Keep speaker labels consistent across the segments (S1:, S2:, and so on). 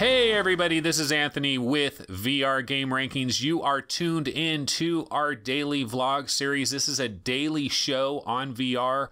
S1: Hey everybody, this is Anthony with VR Game Rankings. You are tuned in to our daily vlog series. This is a daily show on VR.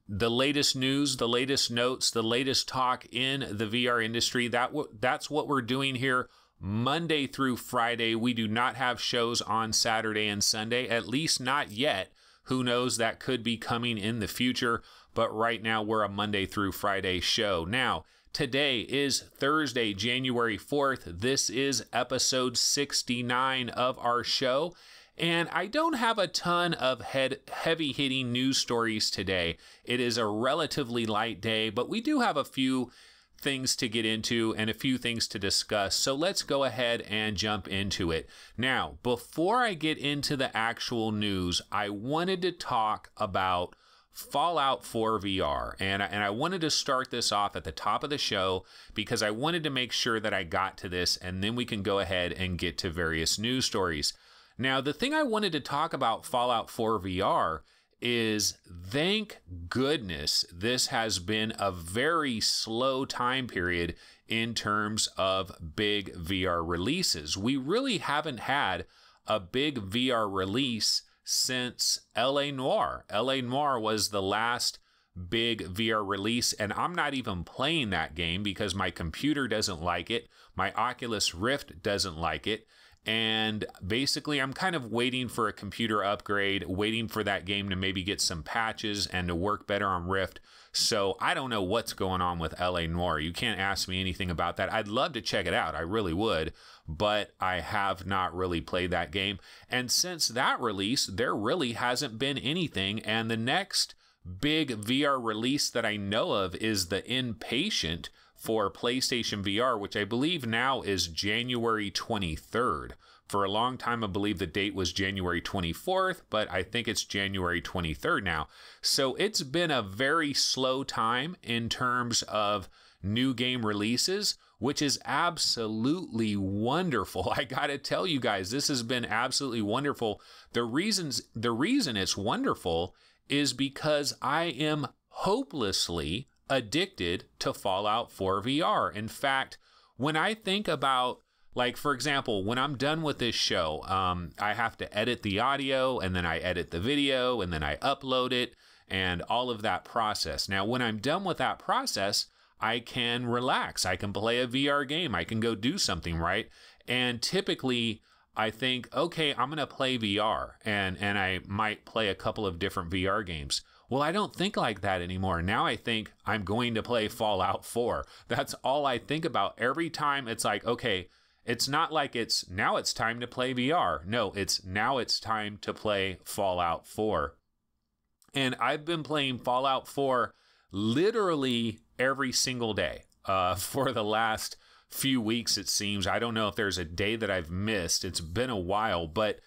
S1: The latest news, the latest notes, the latest talk in the VR industry. That's what we're doing here Monday through Friday. We do not have shows on Saturday and Sunday, at least not yet. Who knows, that could be coming in the future, but right now we're a Monday through Friday show. Now, today is Thursday, January 4th. This is episode 69 of our show, and I don't have a ton of heavy-hitting news stories today. It is a relatively light day, but we do have a few things to get into and a few things to discuss, so let's go ahead and jump into it. Now, before I get into the actual news, I wanted to talk about Fallout 4 VR, and I wanted to start this off at the top of the show because I wanted to make sure that I got to this, and then we can go ahead and get to various news stories. Now, the thing I wanted to talk about Fallout 4 VR is, thank goodness this has been a very slow time period in terms of big VR releases. We really haven't had a big VR release since LA Noire. LA Noire was the last big VR release, and I'm not even playing that game because my computer doesn't like it. My Oculus Rift doesn't like it. And basically, I'm kind of waiting for a computer upgrade, waiting for that game to maybe get some patches and to work better on Rift. So I don't know what's going on with LA Noire. You can't ask me anything about that. I'd love to check it out. I really would, but I have not really played that game. And since that release, there really hasn't been anything. And the next big VR release that I know of is The Inpatient for PlayStation VR, which I believe now is January 23rd. For a long time, I believe the date was January 24th, but I think it's January 23rd now. So it's been a very slow time in terms of new game releases, which is absolutely wonderful. I gotta tell you guys, this has been absolutely wonderful. The reason it's wonderful is because I am hopelessly addicted to Fallout 4 VR. In fact, when I think about, like, for example, when I'm done with this show, I have to edit the audio, and then I edit the video, and then I upload it, and all of that process. Now, when I'm done with that process, I can relax. I can play a VR game. I can go do something, right? And typically, I think, okay, I'm going to play VR, and I might play a couple of different VR games. Well, I don't think like that anymore. Now I think I'm going to play Fallout 4. That's all I think about every time. It's like, okay, it's not like it's now it's time to play VR. No, now it's time to play Fallout 4. And I've been playing Fallout 4 literally every single day for the last few weeks, it seems. I don't know if there's a day that I've missed. It's been a while, but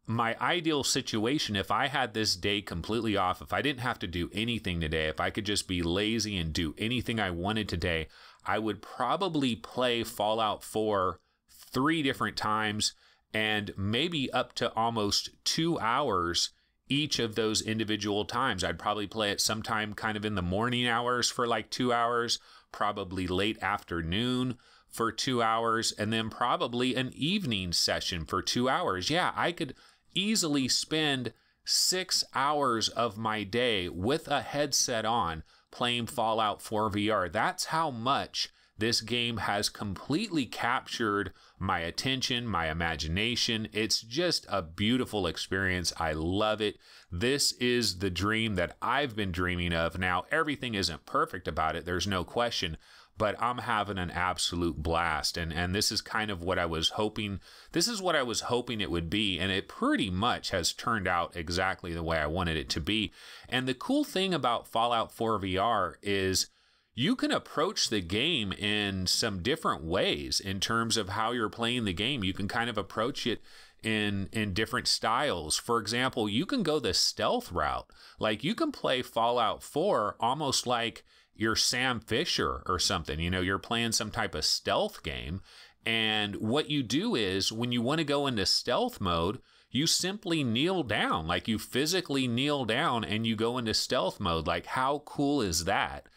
S1: my ideal situation, if I had this day completely off, if I didn't have to do anything today, if I could just be lazy and do anything I wanted today, I would probably play Fallout 4 3 different times and maybe up to almost 2 hours each of those individual times. I'd probably play it sometime kind of in the morning hours for like 2 hours, probably late afternoon for 2 hours, and then probably an evening session for 2 hours. Yeah, I could easily spend 6 hours of my day with a headset on playing Fallout 4 VR. That's how much this game has completely captured my attention, my imagination. It's just a beautiful experience. I love it. This is the dream that I've been dreaming of. Now, everything isn't perfect about it, there's no question, but I'm having an absolute blast. And this is kind of what I was hoping. This is what I was hoping it would be. And it pretty much has turned out exactly the way I wanted it to be. And the cool thing about Fallout 4 VR is you can approach the game in some different ways in terms of how you're playing the game. You can kind of approach it in different styles. For example, you can go the stealth route. Like, you can play Fallout 4 almost like you're Sam Fisher or something. You know, you're playing some type of stealth game. And what you do is, when you want to go into stealth mode, you simply kneel down. Like, you physically kneel down and you go into stealth mode. Like, how cool is that?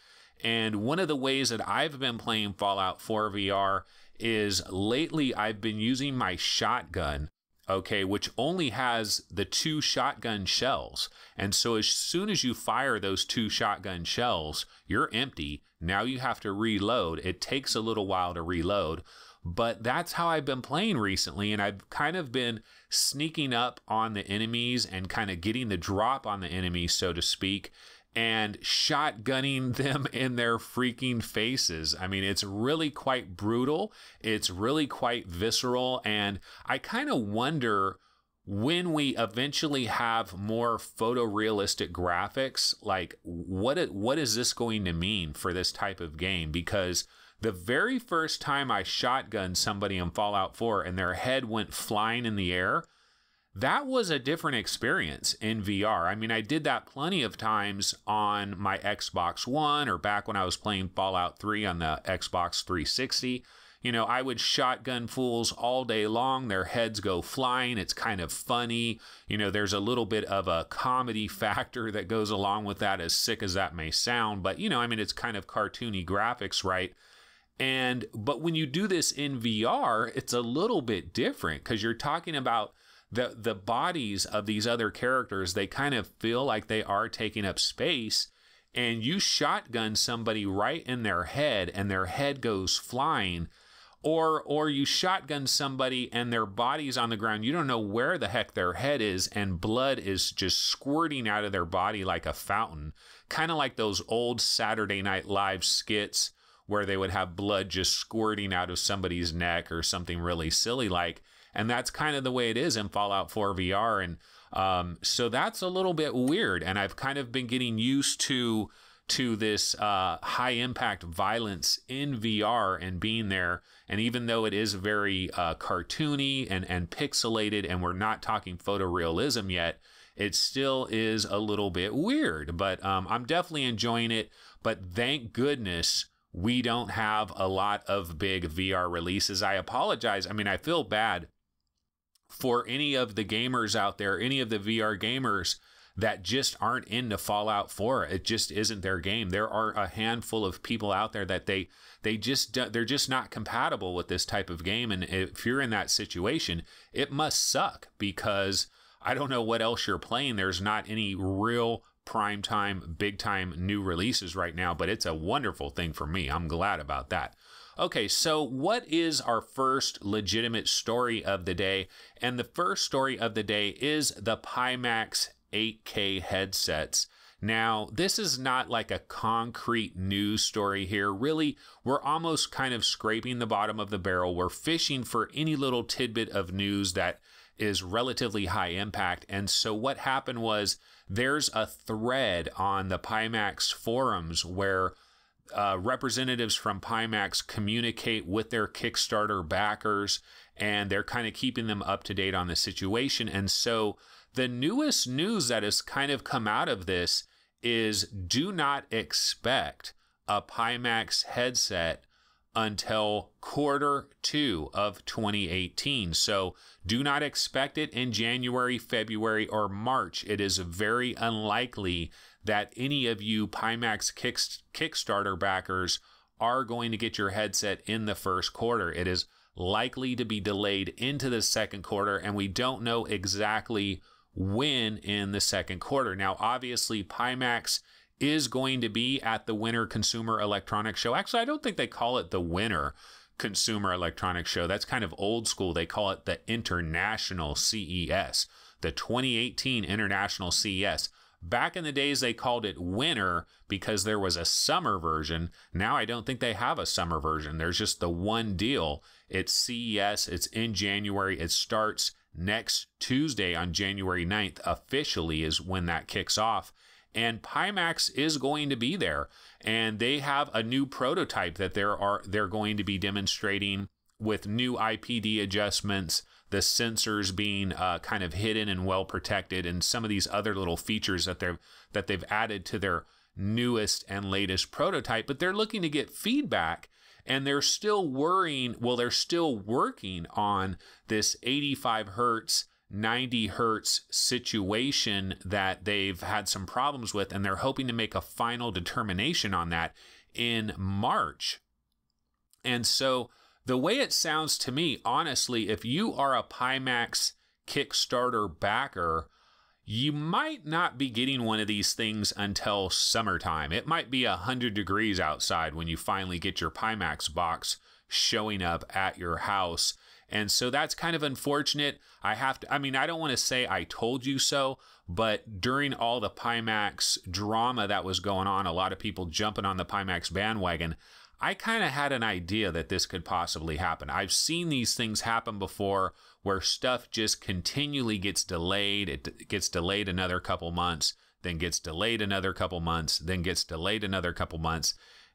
S1: And one of the ways that I've been playing Fallout 4 VR is lately I've been using my shotgun, okay, which only has the 2 shotgun shells. And so as soon as you fire those 2 shotgun shells, you're empty. Now you have to reload. It takes a little while to reload, but that's how I've been playing recently. And I've kind of been sneaking up on the enemies and kind of getting the drop on the enemies, so to speak, and shotgunning them in their freaking faces. I mean, it's really quite brutal. It's really quite visceral. And I kind of wonder, when we eventually have more photorealistic graphics, like what is this going to mean for this type of game? Because the very first time I shotgunned somebody in Fallout 4 and their head went flying in the air, that was a different experience in VR. I mean, I did that plenty of times on my Xbox One, or back when I was playing Fallout 3 on the Xbox 360. You know, I would shotgun fools all day long. Their heads go flying. It's kind of funny. You know, there's a little bit of a comedy factor that goes along with that, as sick as that may sound. But, you know, I mean, it's kind of cartoony graphics, right? But when you do this in VR, it's a little bit different, because you're talking about the bodies of these other characters. They kind of feel like they are taking up space, and you shotgun somebody right in their head and their head goes flying, or you shotgun somebody and their body's on the ground. You don't know where the heck their head is, and blood is just squirting out of their body like a fountain, kind of like those old Saturday Night Live skits where they would have blood just squirting out of somebody's neck or something really silly like. And that's kind of the way it is in Fallout 4 VR. And so that's a little bit weird. And I've kind of been getting used to this high impact violence in VR and being there. And even though it is very cartoony and pixelated, and we're not talking photorealism yet, it still is a little bit weird. But I'm definitely enjoying it. But thank goodness we don't have a lot of big VR releases. I apologize. I mean, I feel bad for any of the gamers out there, any of the VR gamers that just aren't into Fallout 4. It just isn't their game. There are a handful of people out there that they're just not compatible with this type of game. And if you're in that situation, it must suck, because I don't know what else you're playing. There's not any real prime time, big time new releases right now, but it's a wonderful thing for me. I'm glad about that. Okay, so what is our first legitimate story of the day? And the first story of the day is the Pimax 8K headsets. Now, this is not like a concrete news story here. Really, we're almost kind of scraping the bottom of the barrel. We're fishing for any little tidbit of news that is relatively high impact. And so what happened was, there's a thread on the Pimax forums where representatives from Pimax communicate with their Kickstarter backers, and they're kind of keeping them up to date on the situation. And so the newest news that has kind of come out of this is, do not expect a Pimax headset until Q2 of 2018. So do not expect it in January, February, or March. It is very unlikely that any of you Pimax Kickstarter backers are going to get your headset in the first quarter. It is likely to be delayed into the second quarter, and we don't know exactly when in the second quarter. Now, obviously, Pimax is going to be at the Winter Consumer Electronics Show. Actually, I don't think they call it the Winter Consumer Electronics Show. That's kind of old school. They call it the International CES, the 2018 International CES. Back in the days, they called it Winter because there was a summer version. Now I don't think they have a summer version. There's just the one deal. It's CES. It's in January. It starts next Tuesday on January 9th. Officially is when that kicks off. And Pimax is going to be there, and they have a new prototype that they're going to be demonstrating with new IPD adjustments, the sensors being kind of hidden and well protected, and some of these other little features that they've added to their newest and latest prototype. But they're looking to get feedback, and they're still working on this 85 hertz 90 hertz situation that they've had some problems with, and they're hoping to make a final determination on that in March. And so The way it sounds to me, honestly, if you are a Pimax Kickstarter backer, you might not be getting one of these things until summertime. It might be 100 degrees outside when you finally get your Pimax box showing up at your house. And so that's kind of unfortunate. I don't want to say I told you so, but during all the Pimax drama that was going on, a lot of people jumping on the Pimax bandwagon, I kind of had an idea that this could possibly happen. I've seen these things happen before where stuff just continually gets delayed. It gets delayed another couple months, then gets delayed another couple months, then gets delayed another couple months.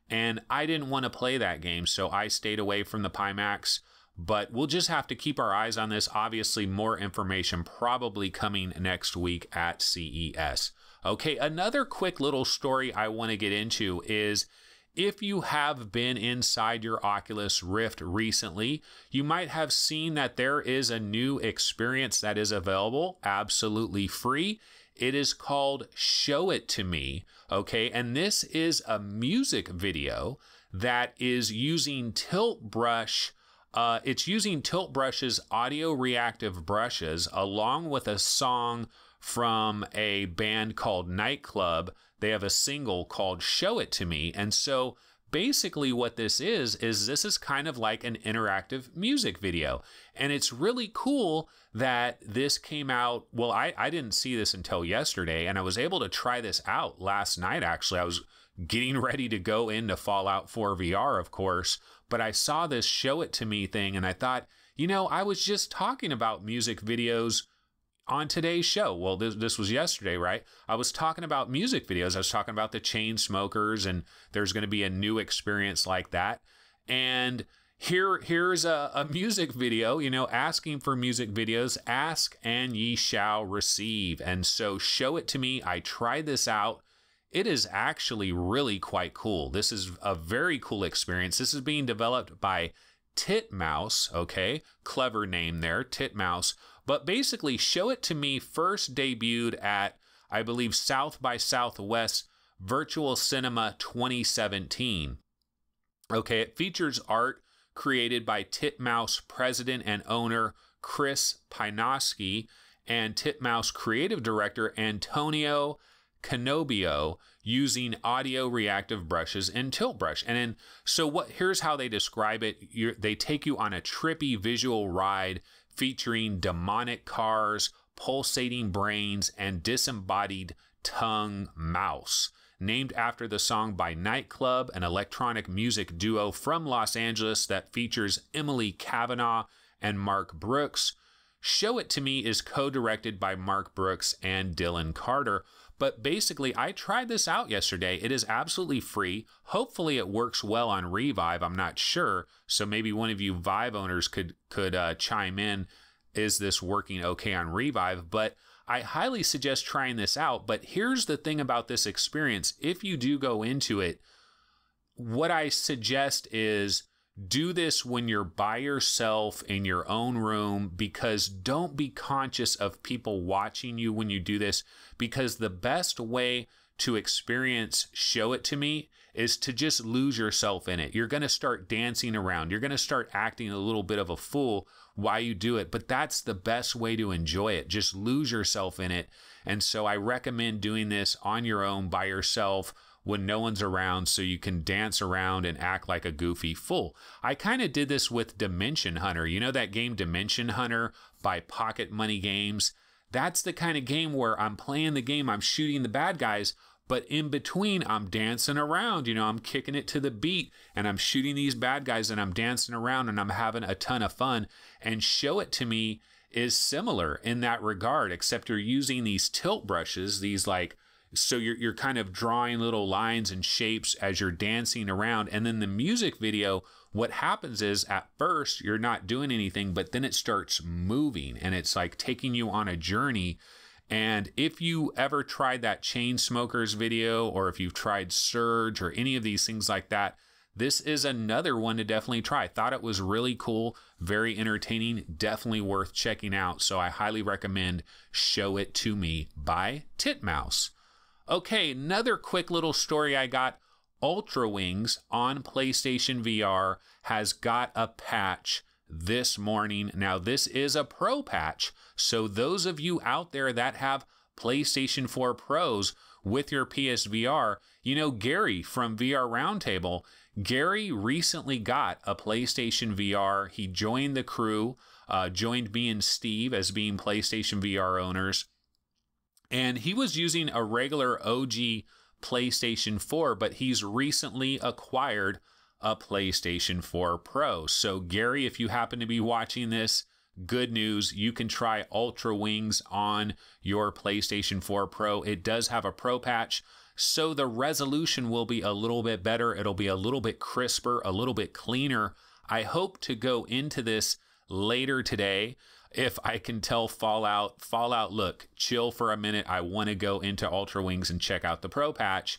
S1: And I didn't want to play that game, so I stayed away from the Pimax. But we'll just have to keep our eyes on this. Obviously, more information probably coming next week at CES. Okay, another quick little story I want to get into is if you have been inside your Oculus Rift recently, you might have seen that there is a new experience that is available, absolutely free. It is called Show It To Me, okay? And this is a music video that is using Tilt Brush. It's using Tilt Brush's audio reactive brushes along with a song from a band called Nightclub. They have a single called Show It To Me. And so basically what this is this is kind of like an interactive music video. And it's really cool that this came out. Well, I didn't see this until yesterday, and I was able to try this out last night, actually. I was getting ready to go into Fallout 4 VR, of course, but I saw this Show It To Me thing, and I thought, I was just talking about music videos on today's show. Well, this was yesterday, right? I was talking about music videos. I was talking about the Chainsmokers, and there's going to be a new experience like that. And here's a music video, asking for music videos. Ask and ye shall receive. And so Show It To Me. I tried this out. It is actually really quite cool. This is a very cool experience. This is being developed by Titmouse, okay? Clever name there, Titmouse. But basically, Show It To Me first debuted at, I believe, South by Southwest Virtual Cinema 2017. Okay, it features art created by Titmouse president and owner Chris Pinoski and Titmouse creative director Antonio Canobio using audio reactive brushes and Tilt Brush. And then, here's how they describe it. They take you on a trippy visual ride featuring demonic cars, pulsating brains, and disembodied tongue mouse. Named after the song by Nightclub, an electronic music duo from Los Angeles that features Emily Kavanaugh and Mark Brooks. Show It To Me is co-directed by Mark Brooks and Dylan Carter. But basically, I tried this out yesterday. It is absolutely free. Hopefully it works well on Revive. I'm not sure. So maybe one of you Vive owners could chime in. Is this working okay on Revive? But I highly suggest trying this out. But here's the thing about this experience. If you do go into it, what I suggest is do this when you're by yourself in your own room, because don't be conscious of people watching you when you do this, because the best way to experience Show It To Me is to just lose yourself in it. You're going to start dancing around. You're going to start acting a little bit of a fool while you do it, but that's the best way to enjoy it. Just lose yourself in it. And so I recommend doing this on your own by yourself when no one's around, so you can dance around and act like a goofy fool. I kind of did this with Dimension Hunter. You know that game Dimension Hunter by Pocket Money Games? That's the kind of game where I'm playing the game, I'm shooting the bad guys, but in between I'm dancing around. I'm kicking it to the beat and I'm shooting these bad guys and I'm dancing around and I'm having a ton of fun. And Show It To Me is similar in that regard, except you're using these tilt brushes, so you're kind of drawing little lines and shapes as you're dancing around. And then the music video, what happens is at first you're not doing anything, but then it starts moving and it's like taking you on a journey. And if you ever tried that Chainsmokers video, or if you've tried Surge or any of these things like that, this is another one to definitely try. I thought it was really cool, very entertaining, definitely worth checking out. So I highly recommend Show It To Me by Titmouse. Okay, another quick little story I got. Ultrawings on PlayStation VR has got a patch this morning. Now, this is a pro patch, so those of you out there that have PlayStation 4 Pros with your PSVR, you know, Gary from VR Roundtable, Gary recently got a PlayStation VR. He joined the crew, joined me and Steve as being PlayStation VR owners, and he was using a regular OG PlayStation 4, but he's recently acquired a PlayStation 4 Pro. So Gary, if you happen to be watching this, good news, you can try Ultrawings on your PlayStation 4 Pro. It does have a Pro patch, so the resolution will be a little bit better. It'll be a little bit crisper, a little bit cleaner. I hope to go into this later today. If I can tell Fallout, look, chill for a minute. I want to go into Ultrawings and check out the Pro patch.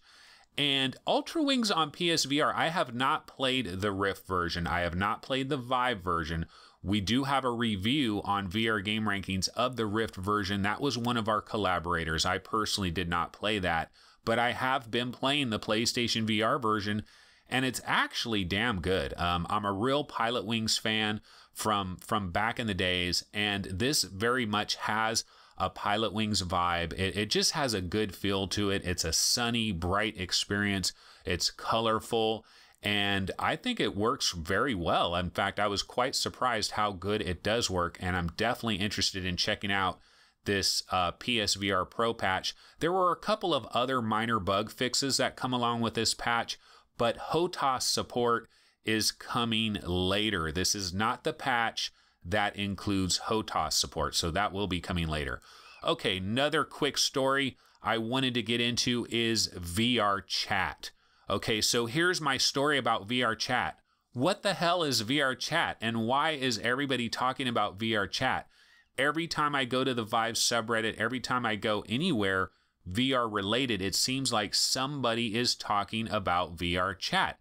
S1: And Ultrawings on PSVR, I have not played the Rift version. I have not played the Vive version. We do have a review on VR Game Rankings of the Rift version. That was one of our collaborators. I personally did not play that, but I have been playing the PlayStation VR version, and it's actually damn good. I'm a real Pilot Wings fan from back in the days, and this very much has a Pilot Wings vibe. It just has a good feel to it. It's a sunny, bright experience. It's colorful, and I think it works very well. In fact, I was quite surprised how good it does work, and I'm definitely interested in checking out this PSVR Pro patch. There were a couple of other minor bug fixes that come along with this patch, but HOTAS support is coming later. This is not the patch that includes HOTAS support, so that will be coming later. Okay, another quick story I wanted to get into is VRChat. Okay, so here's my story about VRChat. What the hell is VRChat, and why is everybody talking about VRChat? Every time I go to the Vive subreddit, every time I go anywhere VR related, it seems like somebody is talking about VRChat.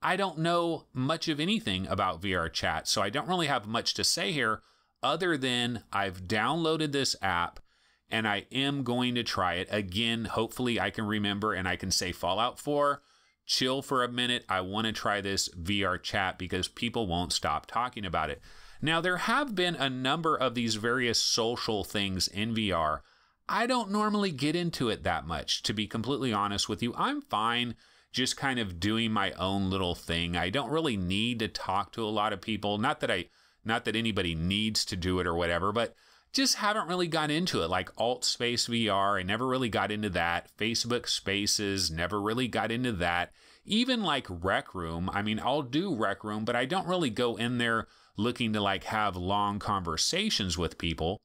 S1: I don't know much of anything about VRChat, so I don't really have much to say here other than I've downloaded this app and I am going to try it. Again, hopefully I can remember and I can say Fallout 4, chill for a minute. I want to try this VRChat because people won't stop talking about it. Now, there have been a number of these various social things in VR. I don't normally get into it that much, to be completely honest with you. I'm fine just kind of doing my own little thing. I don't really need to talk to a lot of people. Not that anybody needs to do it or whatever, but just haven't really got into it. Like Alt Space VR, I never really got into that. Facebook Spaces, never really got into that. Even like Rec Room, I mean, I'll do Rec Room, but I don't really go in there looking to like have long conversations with people.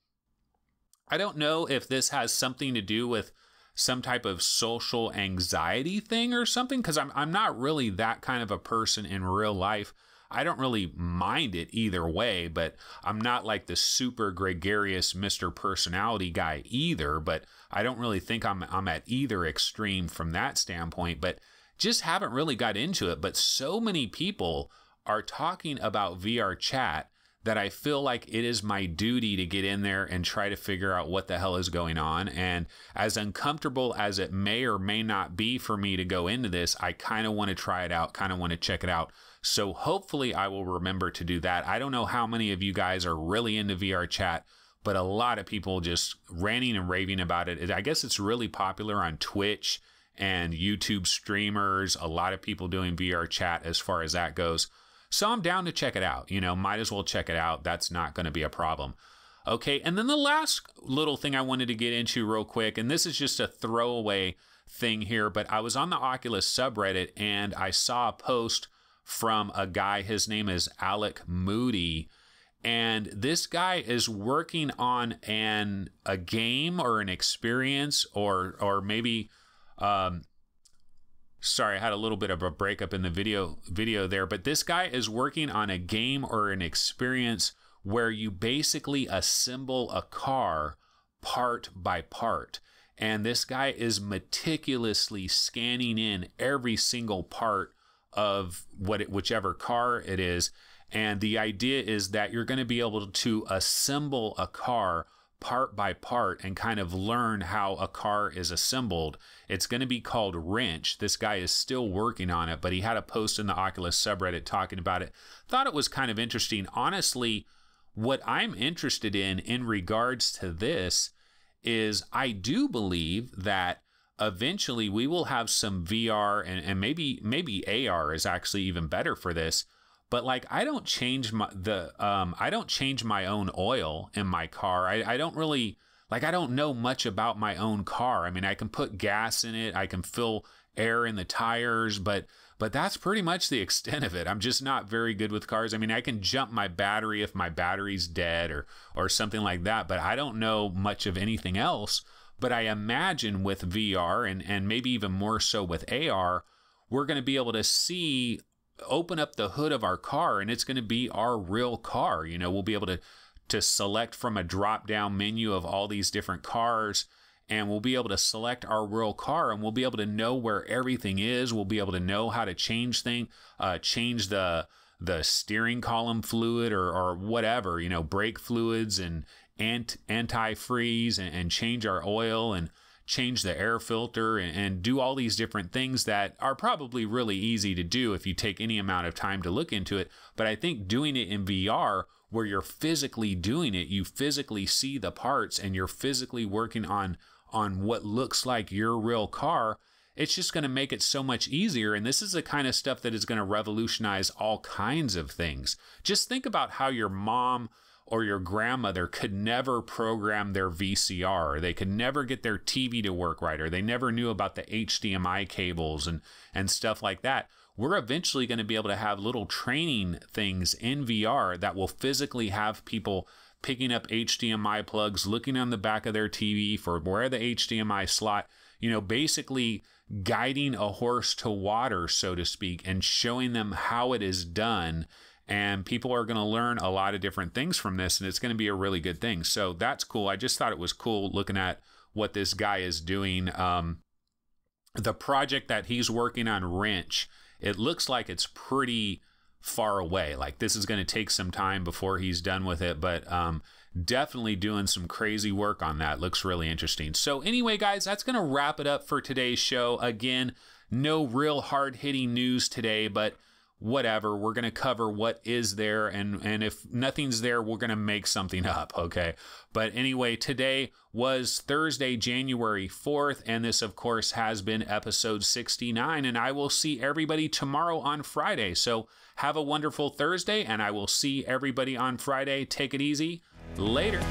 S1: I don't know if this has something to do with some type of social anxiety thing or something, because I'm not really that kind of a person in real life. I don't really mind it either way, but I'm not like the super gregarious Mr. Personality guy either, but I don't really think I'm at either extreme from that standpoint, but just haven't really got into it. But so many people are talking about VRChat that I feel like it is my duty to get in there and try to figure out what the hell is going on. And as uncomfortable as it may or may not be for me to go into this, I kind of want to try it out, kind of want to check it out. So hopefully I will remember to do that. I don't know how many of you guys are really into VRChat, but a lot of people just ranting and raving about it. I guess it's really popular on Twitch and YouTube streamers, a lot of people doing VRChat as far as that goes. So I'm down to check it out. You know, might as well check it out. That's not going to be a problem. Okay, and then the last little thing I wanted to get into real quick, and this is just a throwaway thing here, but I was on the Oculus subreddit and I saw a post from a guy. His name is Alec Moody, and this guy is working on a game or an experience or maybe sorry, I had a little bit of a breakup in the video there, but this guy is working on a game or an experience where you basically assemble a car part by part. And this guy is meticulously scanning in every single part of whichever car it is. And the idea is that you're going to be able to assemble a car part by part and kind of learn how a car is assembled. It's going to be called Wrench. This guy is still working on it, but he had a post in the Oculus subreddit talking about it. Thought it was kind of interesting. Honestly, what I'm interested in regards to this is I do believe that eventually we will have some VR and maybe AR is actually even better for this. But like, I don't change I don't change my own oil in my car. I don't really, like, I don't know much about my own car. I mean, I can put gas in it, I can fill air in the tires, but that's pretty much the extent of it. I'm just not very good with cars. I mean, I can jump my battery if my battery's dead or something like that, but I don't know much of anything else. But I imagine with VR and maybe even more so with AR, we're going to be able to open up the hood of our car, and it's going to be our real car. You know, we'll be able to select from a drop down menu of all these different cars, and we'll be able to select our real car, and we'll be able to know where everything is. We'll be able to know how to change change the steering column fluid or whatever, you know, brake fluids and antifreeze and change our oil and change the air filter and do all these different things that are probably really easy to do if you take any amount of time to look into it. But I think doing it in VR, where you're physically doing it, you physically see the parts and you're physically working on what looks like your real car, it's just going to make it so much easier. And this is the kind of stuff that is going to revolutionize all kinds of things. Just think about how your mom or your grandmother could never program their VCR, or they could never get their TV to work right, or they never knew about the HDMI cables and stuff like that. We're eventually going to be able to have little training things in VR that will physically have people picking up HDMI plugs, looking on the back of their TV for where the HDMI slot, you know, basically guiding a horse to water, so to speak, and showing them how it is done. And people are going to learn a lot of different things from this, and it's going to be a really good thing. So that's cool. I just thought it was cool looking at what this guy is doing. The project that he's working on, Wrench, it looks like it's pretty far away. Like, this is going to take some time before he's done with it, but definitely doing some crazy work on that. Looks really interesting. So anyway, guys, that's going to wrap it up for today's show. Again, no real hard-hitting news today, but whatever, we're going to cover what is there, and if nothing's there, we're going to make something up, okay? But anyway, today was Thursday, January 4th, and this, of course, has been episode 69, and I will see everybody tomorrow on Friday. So have a wonderful Thursday, and I will see everybody on Friday. Take it easy. Later.